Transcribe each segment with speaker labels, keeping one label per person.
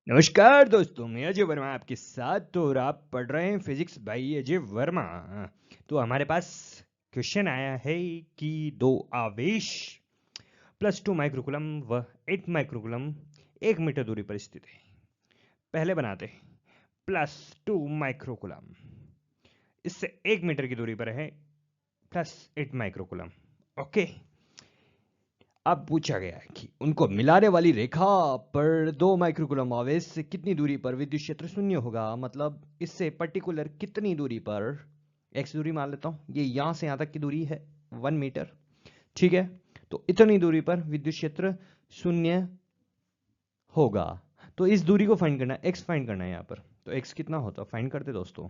Speaker 1: नमस्कार दोस्तों, मैं अजय वर्मा आपके साथ और आप पढ़ रहे हैं फिजिक्स बाई अजय वर्मा। तो हमारे पास क्वेश्चन आया है कि दो आवेश +2 माइक्रोकूलम व 8 माइक्रोकूलम 1 मीटर दूरी पर स्थित है। पहले बनाते हैं। +2 माइक्रोकूलम इससे 1 मीटर की दूरी पर है +8 माइक्रोकूलम। ओके, अब पूछा गया है कि उनको मिलाने वाली रेखा पर 2 माइक्रोकूलम आवेश से कितनी दूरी पर विद्युत क्षेत्र शून्य होगा। मतलब इससे पर्टिकुलर कितनी दूरी पर, x दूरी मान लेता हूं, ये यहां से यहां तक की दूरी है 1 मीटर, ठीक है। तो इतनी दूरी पर विद्युत क्षेत्र शून्य होगा। तो इस दूरी को फाइंड करना है, x फाइंड करना है यहाँ पर। तो x कितना होता है फाइंड करते दोस्तों।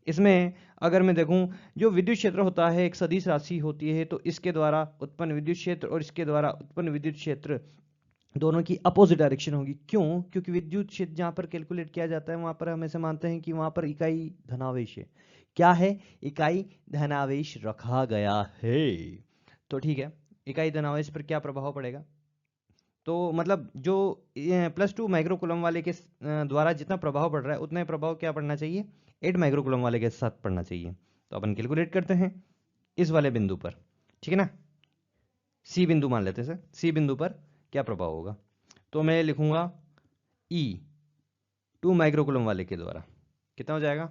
Speaker 1: इसमें अगर मैं देखूं, जो विद्युत क्षेत्र होता है एक सदिश राशि होती है, तो इसके द्वारा उत्पन्न विद्युत क्षेत्र और इसके द्वारा उत्पन्न विद्युत क्षेत्र दोनों की अपोजिट डायरेक्शन होगी। क्यों? क्योंकि विद्युत क्षेत्र जहां पर कैलकुलेट किया जाता है वहां पर हमेशा मानते हैं कि वहां पर इकाई धनावेश है। क्या है? इकाई धनावेश रखा गया है। तो ठीक है, इकाई धनावेश पर क्या प्रभाव पड़ेगा? तो मतलब जो +2 माइक्रोकूलम वाले के द्वारा जितना प्रभाव पड़ रहा है उतना ही प्रभाव क्या पड़ना चाहिए? 8 माइक्रोकूलम वाले के साथ पड़ना चाहिए। तो अपन कैलकुलेट करते हैं इस वाले बिंदु पर, ठीक है ना। सी बिंदु मान लेते हैं सर, सी बिंदु पर क्या प्रभाव होगा। तो मैं लिखूंगा ई 2 माइक्रोकूलम वाले के द्वारा कितना हो जाएगा,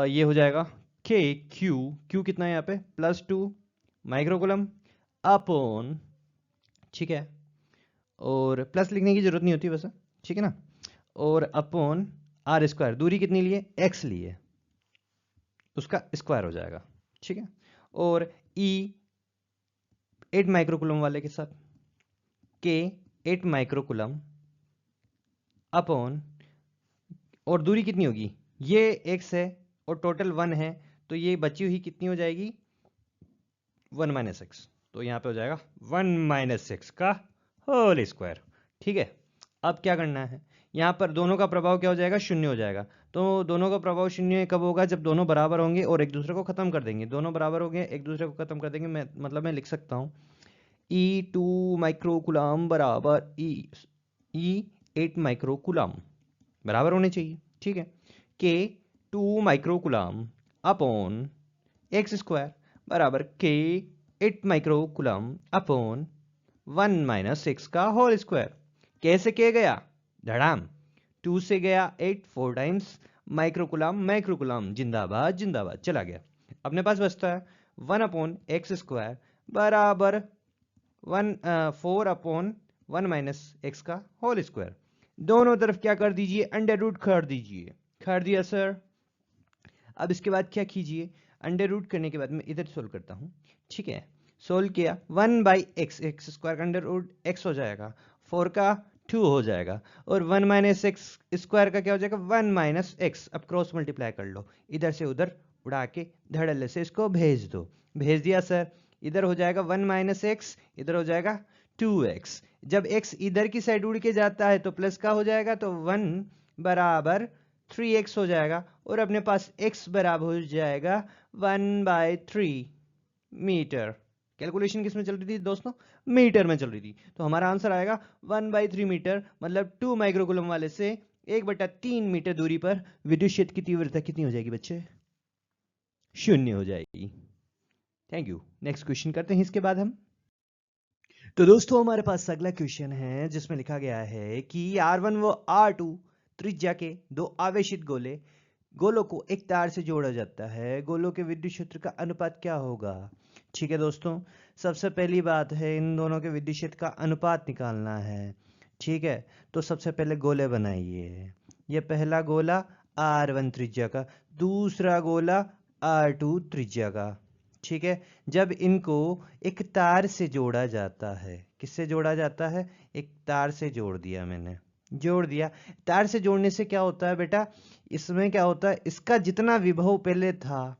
Speaker 1: ये हो जाएगा के क्यू, क्यू कितना है यहाँ पे +2 माइक्रोकूलम अपॉन, ठीक है, और प्लस लिखने की जरूरत नहीं होती वैसे, ठीक है ना, और अपॉन आर स्क्वायर, दूरी कितनी लिए? एक्स लिए, उसका स्क्वायर हो जाएगा, ठीक है। और ई 8 माइक्रोकूलम वाले के साथ के 8 माइक्रोकूलम अपॉन, और दूरी कितनी होगी? ये एक्स है और टोटल 1 है, तो ये बची हुई कितनी हो जाएगी? 1 - एक्स। तो यहाँ पे हो जाएगा 1 - एक्स का होल स्क्वायर, ठीक है। अब क्या करना है, यहाँ पर दोनों का प्रभाव क्या हो जाएगा? शून्य हो जाएगा। तो दोनों का प्रभाव शून्य कब होगा? जब दोनों बराबर होंगे और एक दूसरे को खत्म कर देंगे। दोनों बराबर होंगे, एक दूसरे को खत्म कर देंगे। मैं लिख सकता हूँ E2 माइक्रोकुलम बराबर ई 8 माइक्रोकुलम बराबर होने चाहिए, ठीक है। के 2 माइक्रोकुलम अपॉन एक्स स्क्वायर बराबर के 8 माइक्रोकुलम अपॉन 1 - एक्स का होल स्क्वायर। कैसे किया गया? धड़ाम, 2 से गया 8, 4 टाइम्स माइक्रोकुलम, माइक्रोकुलम जिंदाबाद जिंदाबाद चला गया। अपने पास बचता है 1/x² बराबर 4/1 - एक्स का होल स्क्वायर। दोनों तरफ क्या कर दीजिए? अंडर रूट कर दीजिए। कर दिया सर। अब इसके बाद क्या कीजिए? अंडर रूट करने के बाद मैं इधर सोल्व करता हूँ, ठीक है। सोल्व किया 1/x, एक्स स्क्वायर का अंडर रूट x हो जाएगा, 4 का 2 हो जाएगा, और 1 - एक्स स्क्वायर का क्या हो जाएगा? 1 - एक्स। अब क्रॉस मल्टीप्लाई कर लो, इधर से उधर उड़ा के धड़ल्ले से इसको भेज दो। भेज दिया सर। इधर हो जाएगा 1 - एक्स, इधर हो जाएगा 2x। जब x इधर की साइड उड़ के जाता है तो प्लस का हो जाएगा, तो 1 बराबर 3x हो जाएगा, और अपने पास x बराबर हो जाएगा 1/3 मीटर। कैलकुलेशन किस में चल रही थी दोस्तों? मीटर में चल रही थी। तो हमारा आंसर आएगा 1/3 मीटर, मतलब 2 माइक्रोकूलम वाले से 1/3 मीटर दूरी पर विद्युत क्षेत्र की तीव्रता कितनी हो जाएगी बच्चे? शून्य हो जाएगी। Thank you. नेक्स्ट क्वेश्चन करते हैं इसके बाद हम। तो दोस्तों हमारे पास अगला क्वेश्चन है जिसमें लिखा गया है कि R1 व R2 त्रिज्या के दो आवेशित गोलों को एक तार से जोड़ा जाता है। गोलों के विद्युत क्षेत्र का अनुपात क्या होगा? ठीक है दोस्तों, सबसे पहली बात है इन दोनों के विद्युत क्षेत्र का अनुपात निकालना है, ठीक है। तो सबसे पहले गोले बनाइए। ये पहला गोला R1 त्रिज्या का, दूसरा गोला R2 त्रिज्या का, ठीक है। जब इनको एक तार से जोड़ा जाता है, किससे जोड़ा जाता है? एक तार से जोड़ दिया मैंने, जोड़ दिया। तार से जोड़ने से क्या होता है बेटा? इसमें क्या होता है, इसका जितना विभव पहले था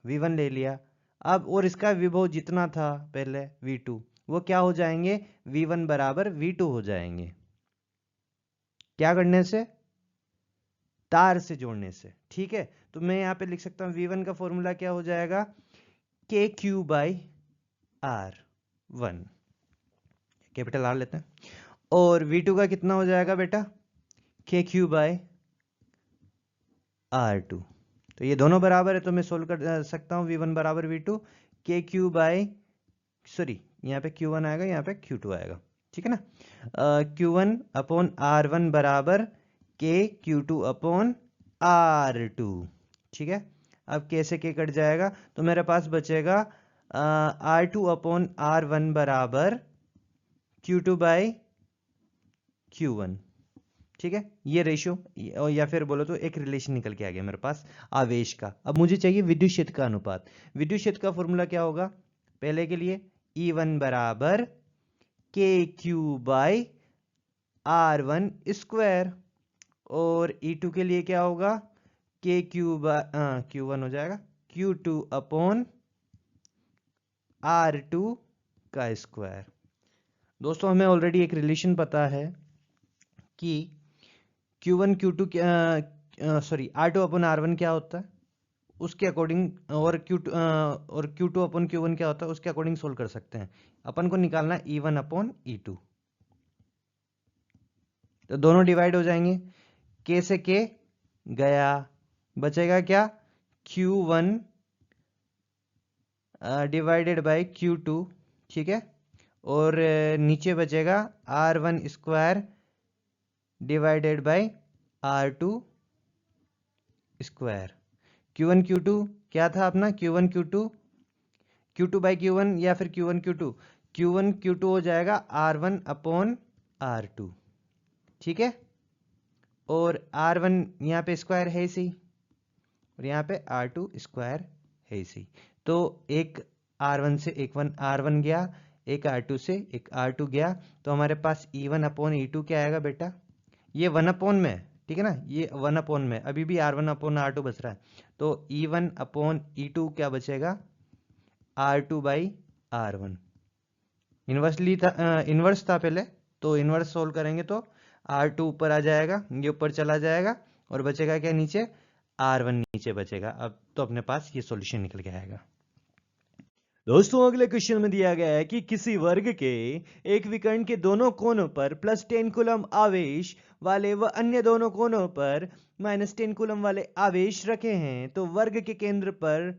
Speaker 1: V1 ले लिया, अब और इसका विभव जितना था पहले V2, वो क्या हो जाएंगे? V1 बराबर V2 हो जाएंगे। क्या करने से? तार से जोड़ने से, ठीक है। तो मैं यहां पे लिख सकता हूं V1 का फॉर्मूला क्या हो जाएगा? KQ/R1, कैपिटल R लेते हैं। और V2 का कितना हो जाएगा बेटा?
Speaker 2: के क्यू बाय R2। तो ये दोनों बराबर है तो मैं सोल्व कर सकता हूँ V1 बराबर V2 के क्यू बाय, सॉरी यहाँ पे Q1 आएगा, यहाँ पे Q2 आएगा, ठीक है ना। Q1 अपॉन R1 बराबर के Q2 अपॉन R2, ठीक है। अब K से K कट जाएगा तो मेरे पास बचेगा R2 अपॉन R1 बराबर Q2 बाई Q1, ठीक है। ये रेशियो या फिर बोलो तो एक रिलेशन निकल के आ गया मेरे पास आवेश का। अब मुझे चाहिए विद्युत क्षेत्र का अनुपात। विद्युत क्षेत्र का फॉर्मूला क्या होगा पहले के लिए, E1 बराबर के क्यू बाई R1 स्क्वायर, और E2 के लिए क्या होगा, के क्यू बाई Q1 हो जाएगा Q2 अपॉन R2 का स्क्वायर। दोस्तों हमें ऑलरेडी एक रिलेशन पता है कि Q1 Q2 sorry R2 upon R1 क्या होता है उसके अकॉर्डिंग, और Q2 अपॉन Q1 क्या होता है उसके अकॉर्डिंग सोल्व कर सकते हैं। अपन को निकालना है E1 अपॉन E2, तो दोनों डिवाइड हो जाएंगे, K से K गया, बचेगा क्या Q1 डिवाइडेड बाई Q2, ठीक है। और नीचे बचेगा R1 square divided by R2 square. Q1 Q2 क्या था अपना, Q1 Q2 Q2 by Q1 या फिर Q1 Q2, Q1 Q2 हो जाएगा R1 अपॉन R2, ठीक है। और R1 यहाँ पे स्क्वायर है इसी, और यहाँ पे R2 स्क्वायर है इसी, तो एक R1 से एक R1 गया, एक R2 से एक R2 गया, तो हमारे पास E1 अपॉन E2 क्या आएगा बेटा, ये 1 अपॉन में, ठीक है ना, ये 1 अपॉन में, अभी भी R1 अपॉन R2 बच रहा है, तो E1 अपॉन E2 क्या बचेगा R2 बाई R1। इन्वर्सली था, इन्वर्स था पहले, तो इन्वर्स सोल्व करेंगे तो R2 ऊपर आ जाएगा, ये ऊपर चला जाएगा, और बचेगा क्या नीचे, R1 नीचे बचेगा। अब तो अपने पास ये सॉल्यूशन निकल के आएगा।
Speaker 1: दोस्तों अगले क्वेश्चन में दिया गया है कि किसी वर्ग के एक विकर्ण के दोनों कोनों पर +10 कूलम आवेश वाले व अन्य दोनों कोनों पर -10 कूलम वाले आवेश रखे हैं, तो वर्ग के केंद्र पर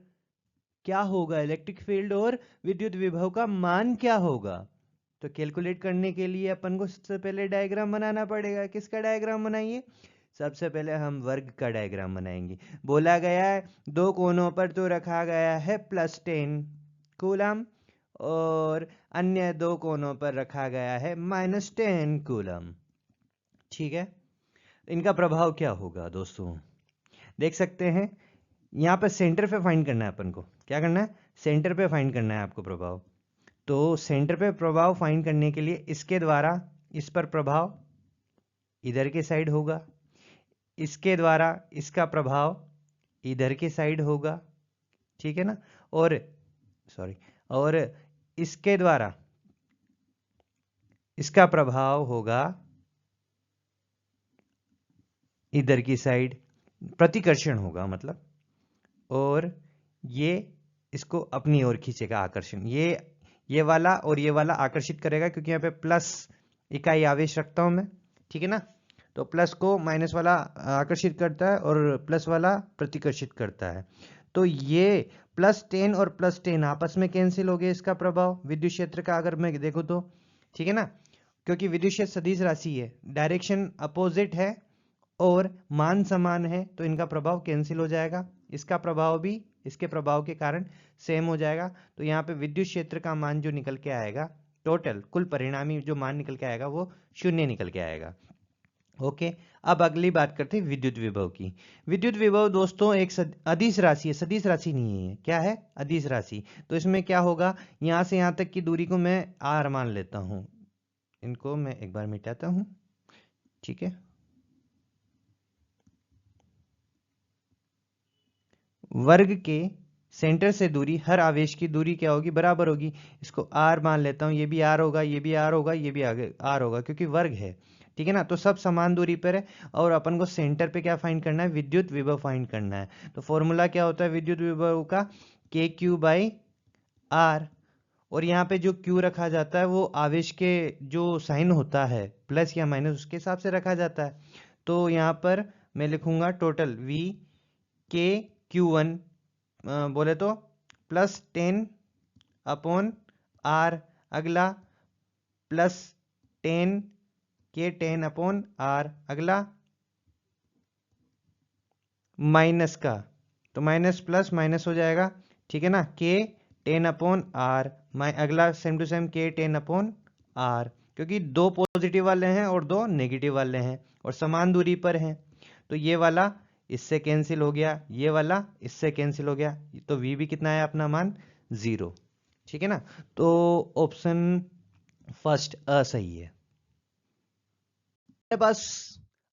Speaker 1: क्या होगा, इलेक्ट्रिक फील्ड और विद्युत विभव का मान क्या होगा। तो कैलकुलेट करने के लिए अपन को सबसे पहले डायग्राम बनाना पड़ेगा। किसका डायग्राम बनाइए, सबसे पहले हम वर्ग का डायग्राम बनाएंगे। बोला गया है दो कोनों पर तो रखा गया है +10 कूलम, और अन्य दो कोनों पर रखा गया है -10 कूलम, ठीक है। इनका प्रभाव क्या होगा दोस्तों, देख सकते हैं यहाँ पे सेंटर पे फाइंड करना है अपन को। क्या करना है, सेंटर पे फाइंड करना है आपको प्रभाव। तो सेंटर पे प्रभाव फाइंड करने के लिए इसके द्वारा इस पर प्रभाव इधर के साइड होगा, इसके द्वारा इसका प्रभाव इधर के साइड होगा, ठीक है ना। और सॉरी, और इसके द्वारा इसका प्रभाव होगा इधर की साइड, प्रतिकर्षण होगा मतलब, और ये इसको अपनी ओर खींचेगा, आकर्षण, ये वाला और ये वाला आकर्षित करेगा, क्योंकि यहाँ पे प्लस इकाई आवेश रखता हूं मैं, ठीक है ना। तो प्लस को माइनस वाला आकर्षित करता है और प्लस वाला प्रतिकर्षित करता है। तो ये +10 और +10 आपस में कैंसिल हो गए, इसका प्रभाव विद्युत क्षेत्र का अगर मैं देखूं तो, ठीक है ना, क्योंकि विद्युत क्षेत्र सदिश राशि है, डायरेक्शन अपोजिट है और मान समान है, तो इनका प्रभाव कैंसिल हो जाएगा, इसका प्रभाव भी इसके प्रभाव के कारण सेम हो जाएगा। तो यहाँ पे विद्युत क्षेत्र का मान जो निकल के आएगा, टोटल कुल परिणामी जो मान निकल के आएगा वो 0 निकल के आएगा। ओके, अब अगली बात करते हैं विद्युत विभव की। विद्युत विभव दोस्तों एक अदिश राशि है, सदिश राशि नहीं है, क्या है, अदिश राशि। तो इसमें क्या होगा, यहां से यहां तक की दूरी को मैं R मान लेता हूं, इनको मैं एक बार मिटाता हूं, ठीक है। वर्ग के सेंटर से दूरी, हर आवेश की दूरी क्या होगी, बराबर होगी। इसको R मान लेता हूं, ये भी R होगा, ये भी R होगा, ये भी R होगा, क्योंकि वर्ग है, ठीक है ना। तो सब समान दूरी पर है, और अपन को सेंटर पे क्या फाइंड करना है, विद्युत विभव फाइंड करना है। तो फॉर्मूला क्या होता है विद्युत विभव का, के क्यू बाई R, और यहाँ पे जो Q रखा जाता है वो आवेश के जो साइन होता है प्लस या माइनस, उसके हिसाब से रखा जाता है।
Speaker 2: तो यहाँ पर मैं लिखूंगा टोटल V K Q1 बोले तो प्लस 10 अपॉन R, अगला प्लस 10 K 10 अपॉन R, अगला माइनस का, तो माइनस प्लस माइनस हो जाएगा, ठीक है ना, K 10 अपॉन R, अगला same to same K 10 upon R, क्योंकि दो पॉजिटिव वाले हैं और दो नेगेटिव वाले हैं और समान दूरी पर हैं, तो ये वाला इससे कैंसिल हो गया, ये वाला इससे कैंसिल हो गया, तो V भी कितना है अपना मान 0, ठीक है ना। तो ऑप्शन फर्स्ट असही है। मेरे पास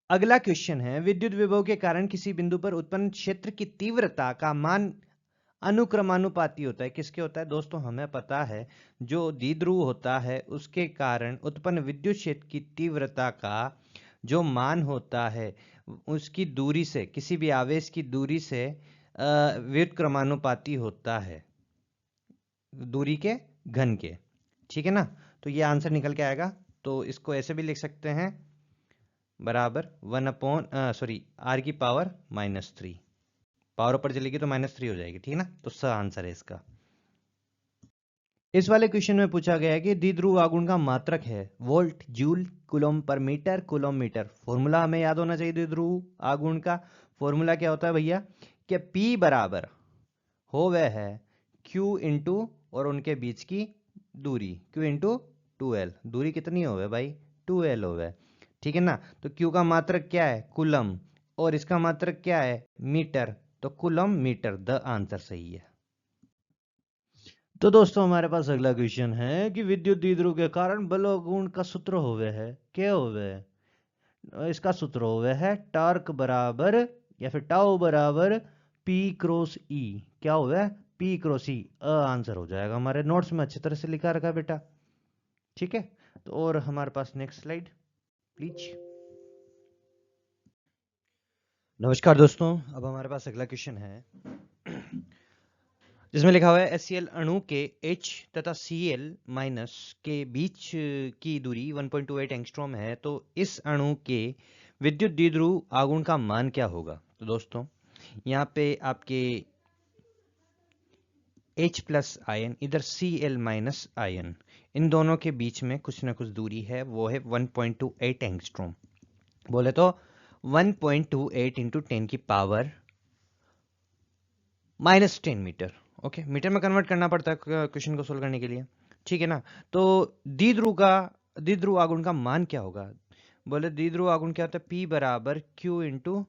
Speaker 2: अगला क्वेश्चन है, विद्युत विभव के कारण किसी बिंदु पर उत्पन्न क्षेत्र की तीव्रता का मान अनुक्रमानुपाती होता है। किसके होता है दोस्तों, हमें पता है जो द्विध्रुव होता है उसके कारण उत्पन्न विद्युत क्षेत्र की तीव्रता का जो मान होता है उसकी दूरी से, किसी भी आवेश की दूरी से व्युत्क्रमानुपाती होता है, दूरी के घन के, ठीक है ना। तो ये आंसर निकल के आएगा। तो इसको ऐसे भी लिख सकते हैं बराबर 1 अपॉन आर की पावर -3, पावर ऊपर चलेगी तो -3 हो जाएगी, ठीक है ना। तो स आंसर है इसका। इस वाले क्वेश्चन में पूछा गया है कि द्विध्रुव आघूर्ण का मात्रक है वोल्ट, जूल, कूलम पर मीटर, कूलम मीटर। फॉर्मूला हमें याद होना चाहिए द्विध्रुव आघूर्ण का। फॉर्मूला क्या होता है भैया कि P बराबर हो वह है Q इंटू और उनके बीच की दूरी, Q इंटू 2L, दूरी कितनी हो भाई 2L हो, ठीक है ना। तो Q का मात्रक क्या है कूलम और इसका मात्रक क्या है मीटर, तो कूलम मीटर, द आंसर सही है। तो दोस्तों हमारे पास अगला क्वेश्चन है कि विद्युत द्विध्रुव के कारण बल आघूर्ण का सूत्र होवे है, क्या होवे है, इसका सूत्र होवे है टार्क बराबर या फिर टाउ बराबर P क्रॉस E, क्या होवे है P क्रॉस E, आंसर हो जाएगा। हमारे नोट्स में अच्छी तरह से लिखा रखा बेटा, ठीक है। तो और हमारे पास नेक्स्ट स्लाइड प्लीज। नमस्कार दोस्तों, अब हमारे पास अगला क्वेश्चन है जिसमें लिखा हुआ है HCl अणु के H तथा Cl माइनस के बीच की दूरी 1.28 एंगस्ट्रॉम है, तो इस अणु के विद्युत द्विध्रुव आघूर्ण का मान क्या होगा। तो दोस्तों यहाँ पे आपके H प्लस आयन इधर Cl माइनस आयन, इन दोनों के बीच में कुछ ना कुछ दूरी है, वो है 1.28 एंगस्ट्रॉम, बोले तो 1.28 इंटू 10 की पावर -10 मीटर। ओके, मीटर में कन्वर्ट करना पड़ता है क्वेश्चन को सोल्व करने के लिए, ठीक है ना। तो द्विध्रुव आघूर्ण का मान क्या होगा, बोले द्विध्रुव आघूर्ण क्या होता है P बराबर Q इंटू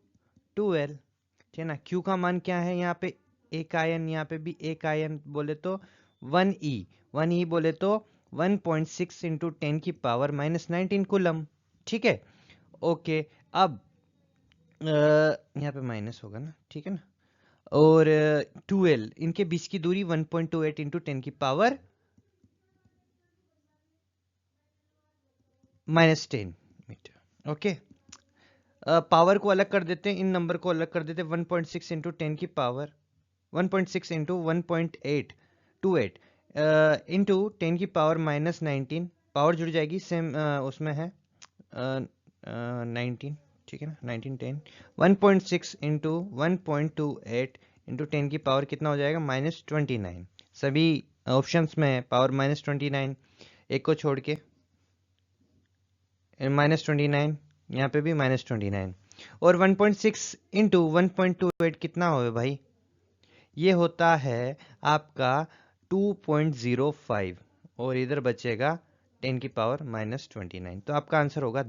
Speaker 2: 2L, ठीक है ना। Q का मान क्या है यहाँ पे एक आयन, यहाँ पे भी एक आयन, बोले तो 1e बोले तो 1.6 इंटू 10 की पावर -19 कूलम, ठीक है। ओके, अब यहाँ पे माइनस होगा ना, ठीक है ना, और 2L इनके बीच की दूरी 1.28 इंटू 10 की पावर -10 मीटर। ओके, पावर को अलग कर देते हैं, इन नंबर को अलग कर देते हैं, 1.6 इंटू 10 की पावर 1.6 इंटू 1.828 इंटू 10 की पावर -19, पावर जुड़ जाएगी सेम, उसमें है 19, ठीक है ना, 19 10 1.6 इंटू 1.28 इंटू 10 की पावर कितना हो जाएगा -29, सभी ऑप्शंस में है पावर -29, एक को छोड़ के -29, यहाँ पे भी -29, और 1.6 इंटू 1.28 कितना हो भाई, ये होता है आपका 2.05 और इधर बचेगा 10 की पावर -29, तो आपका आंसर होगा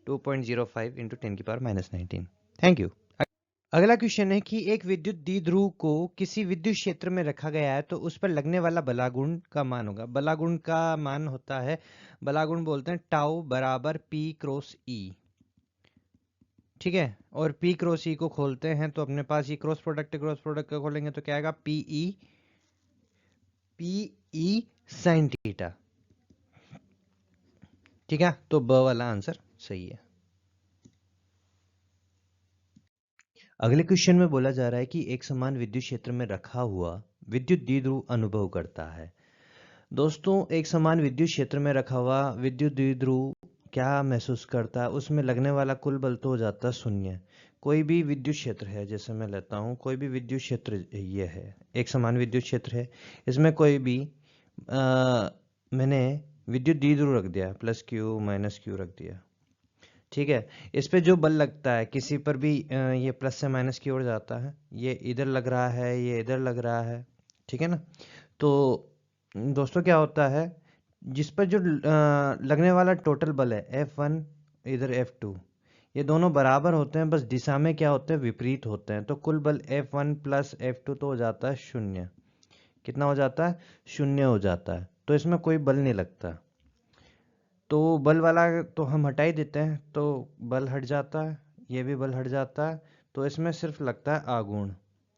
Speaker 2: 2.05 इंटू 10 की पावर -19। Thank you. अगला क्वेश्चन है कि एक विद्युत द्विध्रुव को किसी विद्युत क्षेत्र में रखा गया है तो उस पर लगने वाला बलागुण का मान होगा। बलागुण का मान होता है, बलागुण बोलते हैं टाउ बराबर P क्रॉस E, ठीक है। और P क्रॉस E को खोलते हैं तो अपने पास ये क्रॉस प्रोडक्ट का खोलेंगे तो क्या आएगा PE sin थीटा, ठीक है। तो ब वाला आंसर सही है। अगले क्वेश्चन में बोला जा रहा है कि एक समान विद्युत क्षेत्र में रखा हुआ विद्युत द्विध्रुव अनुभव करता है। दोस्तों एक समान विद्युत क्षेत्र में रखा हुआ विद्युत द्विध्रुव क्या महसूस करता है, उसमें लगने वाला कुल बल तो हो जाता है शून्य। कोई भी विद्युत क्षेत्र है, जैसे मैं लेता हूँ कोई भी विद्युत क्षेत्र, ये है एक समान विद्युत क्षेत्र है, इसमें कोई भी मैंने विद्युत द्विध्रुव रख दिया, प्लस क्यू माइनस क्यू रख दिया, ठीक है। इस पे जो बल लगता है किसी पर भी ये प्लस से माइनस की ओर जाता है, ये इधर लग रहा है, ये इधर लग रहा है, ठीक है ना। तो दोस्तों क्या होता है, जिस पर जो लगने वाला टोटल बल है F1 इधर F2, ये दोनों बराबर होते हैं, बस दिशा में क्या होते हैं, विपरीत होते हैं। तो कुल बल F1 प्लस F2 तो हो जाता है शून्य। कितना हो जाता है, शून्य हो जाता है। तो इसमें कोई बल नहीं लगता, तो बल वाला तो हम हटा ही देते हैं, तो बल हट जाता है, ये भी बल हट जाता है। तो इसमें सिर्फ लगता है आघूर्ण।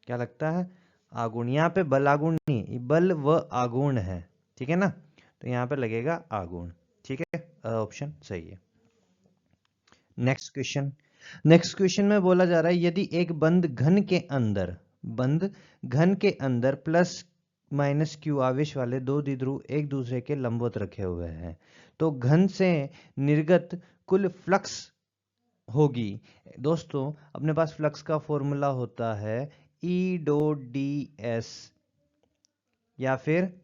Speaker 2: क्या लगता है, आघूर्ण। यहाँ पे बल आघूर्ण नहीं, बल व आघूर्ण है, ठीक है ना। तो यहाँ पे लगेगा आघूर्ण, ठीक है, ऑप्शन सही है। Next question. नेक्स्ट क्वेश्चन में बोला जा रहा है, यदि एक बंद घन के अंदर प्लस माइनस क्यू आवेश वाले दो द्विध्रुव एक दूसरे के लंबवत रखे हुए हैं, तो घन से निर्गत कुल फ्लक्स होगी। दोस्तों अपने पास फ्लक्स का फॉर्मूला होता है ई डॉट डी एस, या फिर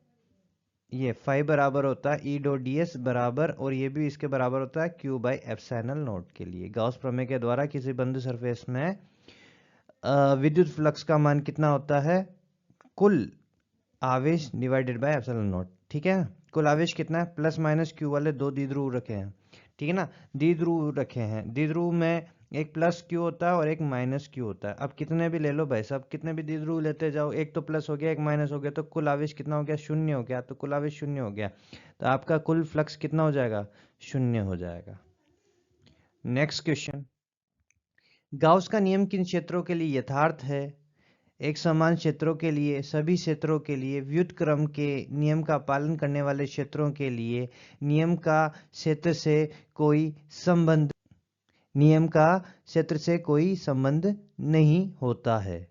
Speaker 2: ये फाई बराबर होता है ई डॉट डी एस बराबर, और ये भी इसके बराबर होता है क्यू बाई एप्सिलॉन नॉट के लिए। गॉस प्रमेय के द्वारा किसी बंद सरफेस में विद्युत फ्लक्स का मान कितना होता है, कुल आवेश डिवाइडेड बाय एप्सिलॉन नॉट, ठीक है। कुल आवेश कितना है, प्लस माइनस क्यू वाले दो द्विध्रुव रखे हैं, ठीक है ना। द्विध्रुव रखे हैं, द्विध्रुव में एक प्लस क्यू होता है और एक माइनस क्यू होता है। अब कितने भी ले लो भाई साहब, कितने भी द्विध्रुव लेते जाओ, एक तो प्लस हो गया एक माइनस हो गया, तो कुल आवेश कितना हो गया, शून्य हो गया। तो कुल आवेश शून्य हो गया, तो आपका कुल फ्लक्स कितना हो जाएगा, शून्य हो जाएगा। नेक्स्ट क्वेश्चन, गाउस का नियम किन क्षेत्रों के लिए यथार्थ है। एक समान क्षेत्रों के लिए, सभी क्षेत्रों के लिए, व्युत्क्रम के नियम का पालन करने वाले क्षेत्रों के लिए, नियम का क्षेत्र से कोई संबंध नियम का क्षेत्र से कोई संबंध नहीं होता है।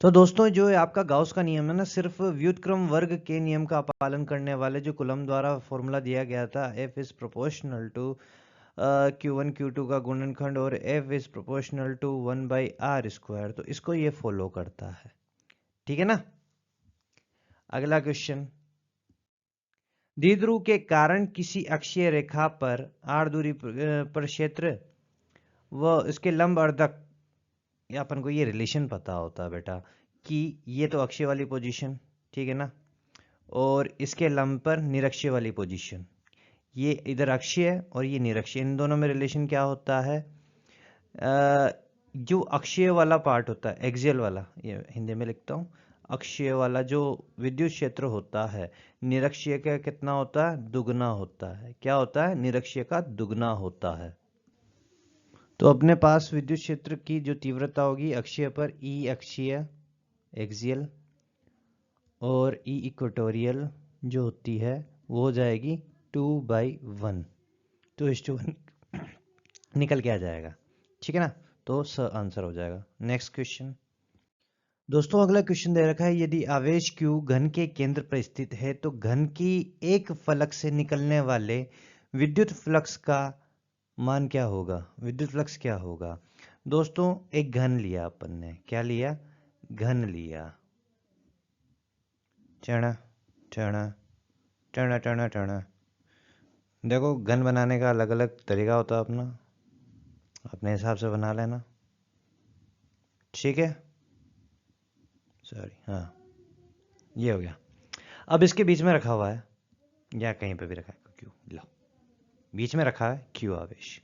Speaker 2: तो दोस्तों जो आपका गाउस का नियम है ना, सिर्फ व्युत्क्रम वर्ग के नियम का पालन करने वाले, जो कूलम द्वारा फॉर्मूला दिया गया था, F is proportional to Q1 Q2 का गुणनखंड और F is proportional to 1/r², तो इसको ये फॉलो करता है, ठीक है ना। अगला क्वेश्चन, द्विध्रुव के कारण किसी अक्षीय रेखा पर r दूरी पर क्षेत्र व इसके लंब अर्धक, या अपन को ये रिलेशन पता होता है बेटा कि ये तो अक्षीय वाली पोजीशन, ठीक है ना, और इसके लंब पर निरक्षीय वाली पोजीशन, ये इधर अक्षीय और ये निरक्षीय, इन दोनों में रिलेशन क्या होता है, जो अक्षीय वाला पार्ट होता है, एक्सियल वाला, ये हिंदी में लिखता हूँ, अक्षीय वाला जो विद्युत क्षेत्र होता है, निरक्षीय का कितना होता है, दुगना होता है। क्या होता है, निरक्षीय का दुगना होता है। तो अपने पास विद्युत क्षेत्र की जो तीव्रता होगी अक्षीय पर, ई अक्षीय एक्सियल और ई इक्वेटोरियल जो होती है वो हो जाएगी 2/1, 2:1 निकल के आ जाएगा, ठीक है ना। तो आंसर हो जाएगा। Next question. दोस्तों अगला क्वेश्चन दे रखा है, यदि आवेश Q घन के केंद्र पर स्थित है तो घन की एक फलक से निकलने वाले विद्युत फ्लक्स का मान क्या होगा, विद्युत फ्लक्स क्या होगा। दोस्तों एक घन लिया अपन ने, क्या लिया, घन लिया, टणा टणा टणा टणा टणा। देखो घन बनाने का अलग अलग तरीका होता है अपना, अपने हिसाब से बना लेना, ठीक है। सॉरी, हाँ ये हो गया। अब इसके बीच में रखा हुआ है, या कहीं पे भी रखा है क्यू, लो बीच में रखा है क्यू आवेश।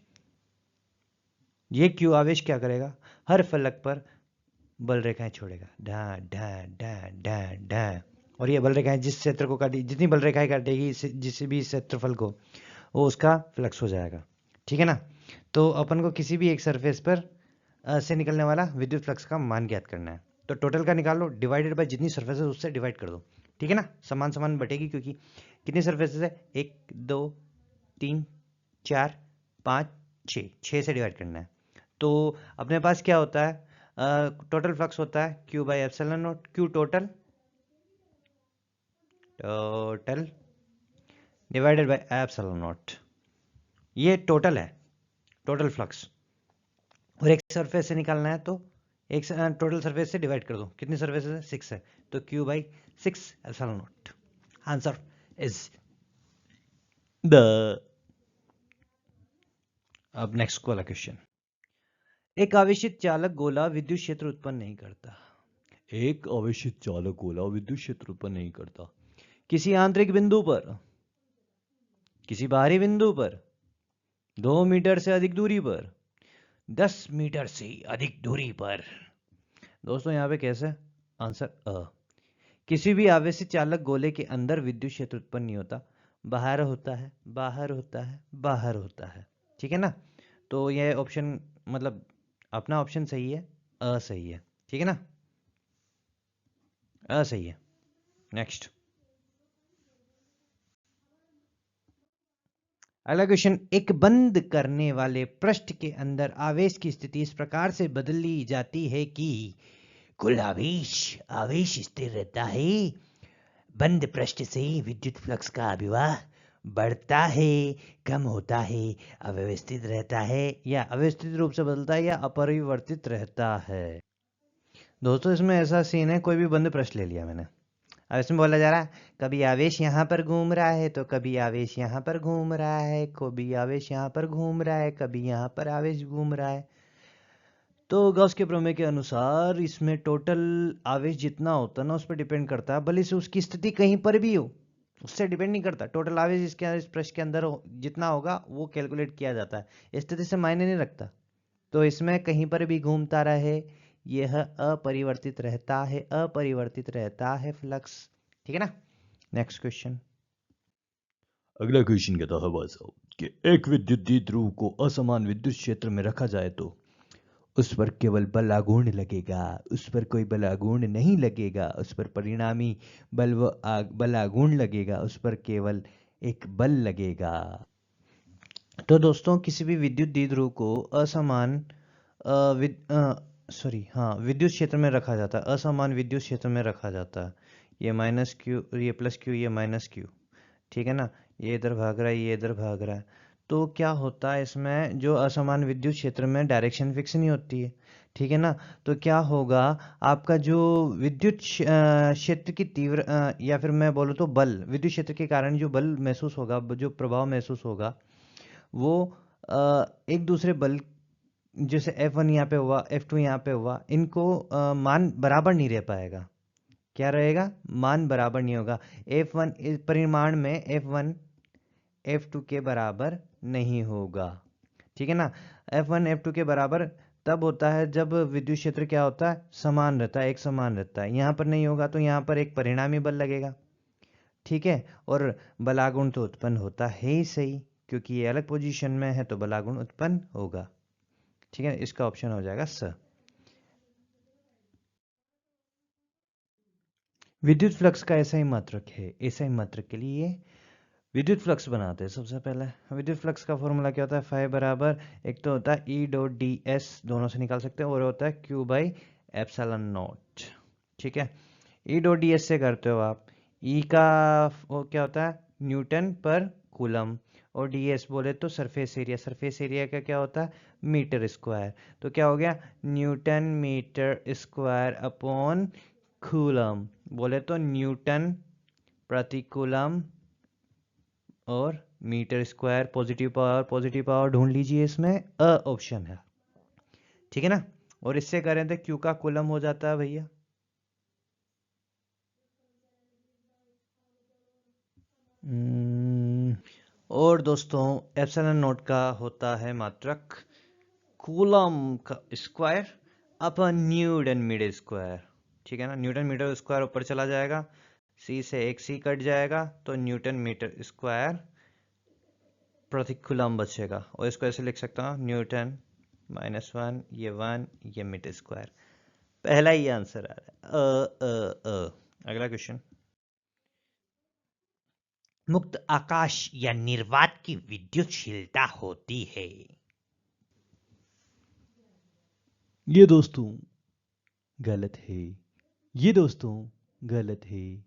Speaker 2: ये क्यू आवेश क्या करेगा, हर फलक पर बल रेखाएं छोड़ेगा, ढा ढा ढा ढा ढा, और ये बल रेखाएं जिस क्षेत्र को काटेगी, जितनी बल रेखाएं काटेगी जिस भी क्षेत्रफल को, वो उसका फ्लक्स हो जाएगा, ठीक है ना। तो अपन को किसी भी एक सरफेस पर से निकलने वाला विद्युत फ्लक्स का मान ज्ञात करना है। तो टोटल का निकाल लो, डिवाइडेड बाय जितनी सरफेस है उससे डिवाइड कर दो, ठीक है ना। समान समान बटेगी, क्योंकि कितनी सरफेसेस है, 1 2 3 4 5 6 से डिवाइड करना है। तो अपने पास क्या होता है, टोटल फ्लक्स होता है Q by epsilon not, Q total divided by epsilon not, ये टोटल है, टोटल फ्लक्स, और एक सरफेस से निकालना है तो एक टोटल सरफेस से डिवाइड कर दो, कितनी सरफेस है, 6 है, तो Q by 6 epsilon not. Answer is the. अब नेक्स्ट वाला क्वेश्चन, एक आवेशित चालक गोला विद्युत क्षेत्र उत्पन्न नहीं करता। एक आवेशित चालक गोला विद्युत क्षेत्र उत्पन्न नहीं करता। किसी आंतरिक बिंदु पर, किसी बाहरी बिंदु पर, 2 मीटर से अधिक दूरी पर, 10 मीटर से अधिक दूरी पर। दोस्तों यहाँ पे कैसे, आंसर अ। किसी भी आवेशित चालक गोले के अंदर विद्युत क्षेत्र उत्पन्न नहीं होता, बाहर होता है, बाहर होता है, बाहर होता है, ठीक है ना। तो यह ऑप्शन मतलब अपना ऑप्शन सही है, अ सही है, ठीक है ना, अ सही है। नेक्स्ट अगला क्वेश्चन, एक बंद करने वाले पृष्ठ के अंदर आवेश की स्थिति इस प्रकार से बदली जाती है कि कुल आवेश आवेश स्थिर रहता है। बंद पृष्ठ से विद्युत फ्लक्स का अभिवाह बढ़ता है, कम होता है, अव्यवस्थित रहता है, या अव्यवस्थित रूप से बदलता है, या अपरिवर्तित रहता है। दोस्तों इसमें ऐसा सीन है, कोई भी बंद पृष्ठ ले लिया मैंने, अब इसमें बोला जा रहा है कभी आवेश यहाँ पर घूम रहा है, तो कभी आवेश यहाँ पर घूम रहा है, कभी आवेश यहाँ पर घूम रहा है, कभी यहाँ पर आवेश घूम रहा है। तो गॉस के प्रमेय के अनुसार इसमें टोटल आवेश जितना होता है ना उस पर डिपेंड करता है, भले से उसकी स्थिति कहीं पर भी हो, उससे डिपेंड नहीं करता। टोटल आवेश इसके इस पृष्ठ के अंदर जितना होगा वो कैलकुलेट किया जाता है, स्थिति से मायने नहीं रखता। तो इसमें कहीं पर भी घूमता रहे, यह अपरिवर्तित रहता है, अपरिवर्तित रहता है फ्लक्स, ठीक है ना। नेक्स्ट क्वेश्चन, अगला क्वेश्चन कहता है भाई साहब कि एक विद्युत द्विध्रुव को असमान विद्युत क्षेत्र में रखा जाए तो उस पर केवल बल आघूर्ण लगेगा, उस पर कोई बल आघूर्ण नहीं लगेगा, उस पर परिणामी बल आघूर्ण लगेगा, उस पर केवल एक बल लगेगा। तो दोस्तों किसी भी विद्युत द्विध्रुव को असमान हाँ विद्युत क्षेत्र में रखा जाता है, असमान विद्युत क्षेत्र में रखा जाता है। ये माइनस क्यू, ये प्लस क्यू, ये माइनस क्यू, ठीक है ना, ये इधर भाग रहा है, ये इधर भाग रहा है। तो क्या होता है इसमें, जो असमान विद्युत क्षेत्र में डायरेक्शन फिक्स नहीं होती है, ठीक है ना। तो क्या होगा, आपका जो विद्युत क्षेत्र की तीव्र या फिर मैं बोलूँ तो बल, विद्युत क्षेत्र के कारण जो बल महसूस होगा, जो प्रभाव महसूस होगा, वो एक दूसरे बल, जैसे F1 यहाँ पे हुआ, F2 यहाँ पे हुआ, इनको मान बराबर नहीं रह पाएगा। क्या रहेगा, मान बराबर नहीं होगा। F1 इस परिमाण में F1 F2 के बराबर नहीं होगा, ठीक है ना। F1 F2 के बराबर तब होता है जब विद्युत क्षेत्र क्या होता है, समान रहता है, एक समान रहता है। यहाँ पर नहीं होगा तो यहाँ पर एक परिणामी बल लगेगा, ठीक है। और बलागुण तो उत्पन्न होता है ही सही, क्योंकि ये अलग पोजीशन में है तो बलागुण उत्पन्न होगा, ठीक है। इसका ऑप्शन हो जाएगा स। विद्युत फ्लक्स का ऐसा ही मात्रक है, ऐसा ही मात्रक के लिए विद्युत फ्लक्स बनाते हैं। सबसे पहले विद्युत फ्लक्स का फॉर्मूला क्या होता है, फाई बराबर एक तो होता है ई डॉट डी एस, दोनों से निकाल सकते हैं, और होता है क्यू बाई एप्सिलॉन नॉट, ठीक है। ई डॉट डी एस से करते हो आप, ई का वो क्या होता है, न्यूटन पर कूलम, और डी एस बोले तो सरफेस एरिया, सरफेस एरिया का क्या होता है, मीटर स्क्वायर। तो क्या हो गया, newton metre square upon coulomb, बोले तो न्यूटन प्रति कूलम, और मीटर स्क्वायर। पॉजिटिव पावर ढूंढ लीजिए, इसमें अ ऑप्शन है, ठीक है ना। और इससे करें तो क्यू का कूलम हो जाता है भैया। और दोस्तों एप्सिलॉन नॉट का होता है मात्रक कूलम का square upon newton metre square, ठीक है ना। न्यूटन मीटर स्क्वायर ऊपर चला जाएगा, सी से एक सी कट जाएगा, तो न्यूटन मीटर स्क्वायर प्रति कूलम बचेगा। और इसको ऐसे लिख सकता हूँ, न्यूटन -1, ये 1, ये मीटर स्क्वायर। पहला ही आंसर आ रहा है अगला क्वेश्चन, मुक्त आकाश या निर्वात की विद्युतशीलता होती है। ये दोस्तों गलत है, ये दोस्तों गलत है,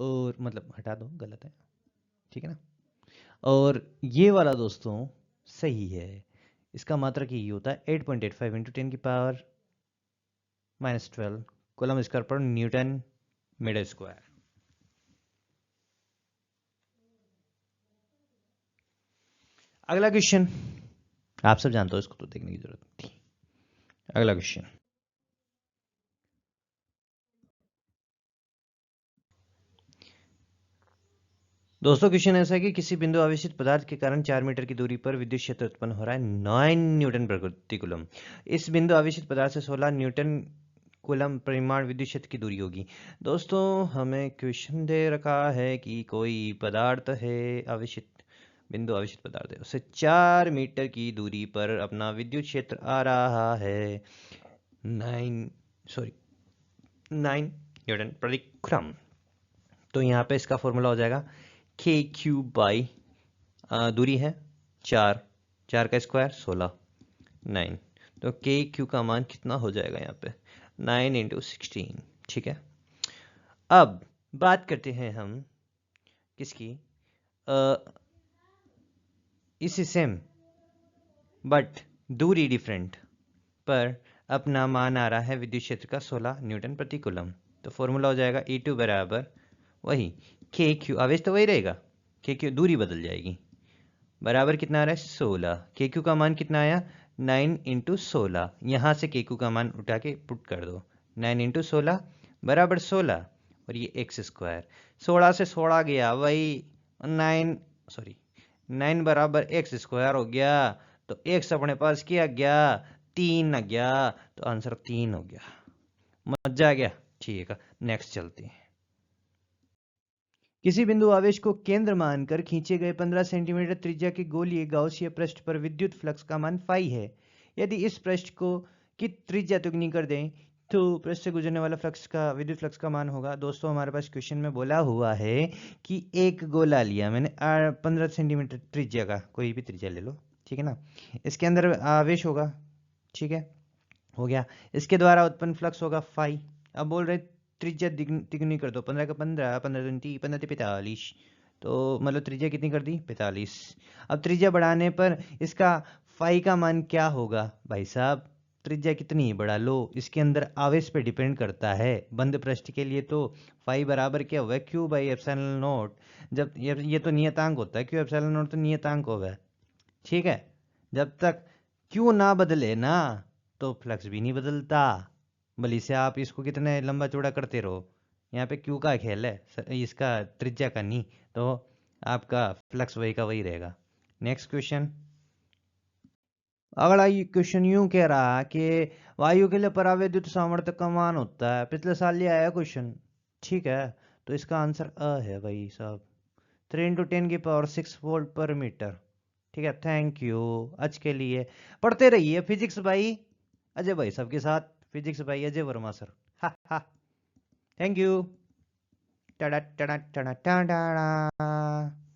Speaker 2: और मतलब हटा दो, गलत है, ठीक है ना। और ये वाला दोस्तों सही है। इसका मात्रक यही होता है 8.85 इंटू 10 की पावर -12 कूलम स्क्वायर पर न्यूटन मीटर स्क्वायर। अगला क्वेश्चन आप सब जानते हो, इसको तो देखने की जरूरत थी। अगला क्वेश्चन, दोस्तों क्वेश्चन ऐसा है कि किसी बिंदु आवेशित पदार्थ के कारण 4 मीटर की दूरी पर विद्युत क्षेत्र उत्पन्न हो रहा है 9 न्यूटन प्रति कूलम। इस बिंदु आवेशित पदार्थ से 16 न्यूटन कूलम परिमाण विद्युत क्षेत्र की दूरी होगी। दोस्तों हमें क्वेश्चन दे रखा है कि कोई पदार्थ है आवेशित, बिंदु आवेशित पदार्थ है, उसे 4 मीटर की दूरी पर अपना विद्युत क्षेत्र आ रहा है 9 न्यूटन प्रति कूलम। तो यहाँ पे इसका फॉर्मूला हो जाएगा के क्यू बाई दूरी है 4, 4 का स्क्वायर 16, 9। तो के क्यू का मान कितना हो जाएगा यहाँ पे 9 इंटू 16। ठीक है, अब बात करते हैं हम किसकी, इसी सेम बट दूरी डिफरेंट पर अपना मान आ रहा है विद्युत क्षेत्र का 16 न्यूटन प्रति कूलम। तो फॉर्मूला हो जाएगा E2 बराबर वही के क्यू, आवेश तो वही रहेगा, के क्यू दूरी बदल जाएगी, बराबर कितना आ रहा है 16। के क्यू का मान कितना आया 9 इंटू 16, यहाँ से के क्यू का मान उठा के पुट कर दो, 9 इंटू 16 बराबर 16 और ये एक्स स्क्वायर, 16 से 16 गया वही 9 बराबर एक्स स्क्वायर हो गया। तो एक्स अपने पास क्या गया 3 आ गया, तो आंसर 3 हो गया। मजा आ गया, ठीक है नेक्स्ट चलते हैं। किसी बिंदु आवेश को केंद्र मानकर खींचे गए 15 सेंटीमीटर त्रिज्या के गोलीय गाउसीय पृष्ठ पर विद्युत फ्लक्स का मान फाई है। यदि इस पृष्ठ को की त्रिज्या दुगनी कर दें तो पृष्ठ से गुजरने वाला फ्लक्स का विद्युत फ्लक्स का मान होगा। दोस्तों हमारे पास क्वेश्चन में बोला हुआ है कि एक गोला लिया मैंने 15 सेंटीमीटर त्रिज्या का, कोई भी त्रिज्या ले लो, ठीक है ना, इसके अंदर आवेश होगा, ठीक है, हो गया, इसके द्वारा उत्पन्न फ्लक्स होगा फाई। अब बोल रहे त्रिज्या तिगुनी कर दो, 15 का 15, 15 30, 15 45, तो मतलब त्रिज्या कितनी कर दी 45। अब त्रिज्या बढ़ाने पर इसका फाई का मान क्या होगा भाई साहब, त्रिज्या कितनी बढ़ा लो, इसके अंदर आवेश पे डिपेंड करता है। बंद पृष्ठ के लिए तो फाई बराबर क्या हुआ क्यू बाई एप्सिलॉन नॉट, जब ये तो नियतांक होता है, क्यू एप्सिलॉन नॉट तो नियतांक होगा, ठीक है, जब तक क्यू ना बदले ना तो फ्लक्स भी नहीं बदलता, भले से आप इसको कितने लंबा चौड़ा करते रहो, यहाँ पे क्यू का खेल है इसका त्रिज्या का नहीं, तो आपका फ्लक्स वही का वही रहेगा। नेक्स्ट क्वेश्चन, अगला क्वेश्चन यूं कह रहा कि वायु के लिए परावैद्युत सामर्थ्य का मान होता है, पिछले साल ये आया क्वेश्चन, ठीक है, तो इसका आंसर अ है भाई साहब, 3 इंटू 10 की पावर 6 वोल्ट पर मीटर। ठीक है, थैंक यू, आज के लिए पढ़ते रहिए फिजिक्स भाई अजय भाई सबके साथ, फिजिक्स भाई अजय वर्मा सर, हा हा, थैंक यू, टाटा टाटा टाटा टाटा।